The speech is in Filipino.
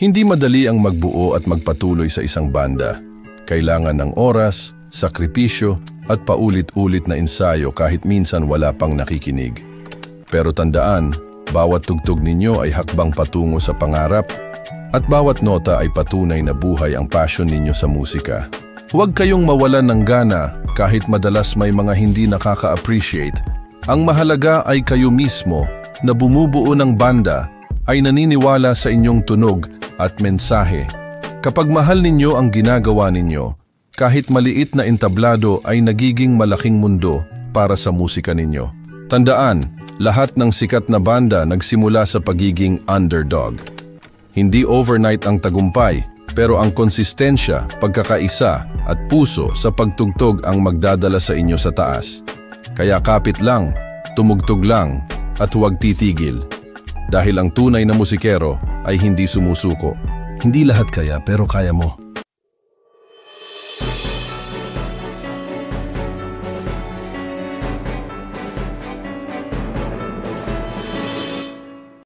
Hindi madali ang magbuo at magpatuloy sa isang banda. Kailangan ng oras, sakripisyo at paulit-ulit na ensayo kahit minsan wala pang nakikinig. Pero tandaan, bawat tugtog ninyo ay hakbang patungo sa pangarap at bawat nota ay patunay na buhay ang passion ninyo sa musika. Huwag kayong mawalan ng gana kahit madalas may mga hindi nakaka-appreciate. Ang mahalaga ay kayo mismo na bumubuo ng banda ay naniniwala sa inyong tunog at mensahe. Kapag mahal ninyo ang ginagawa ninyo, kahit maliit na entablado ay nagiging malaking mundo para sa musika ninyo. Tandaan, lahat ng sikat na banda nagsimula sa pagiging underdog. Hindi overnight ang tagumpay, pero ang konsistensya, pagkakaisa at puso sa pagtugtog ang magdadala sa inyo sa taas. Kaya kapit lang, tumugtog lang at huwag titigil. Dahil ang tunay na musikero ay hindi sumusuko. Hindi lahat kaya pero kaya mo.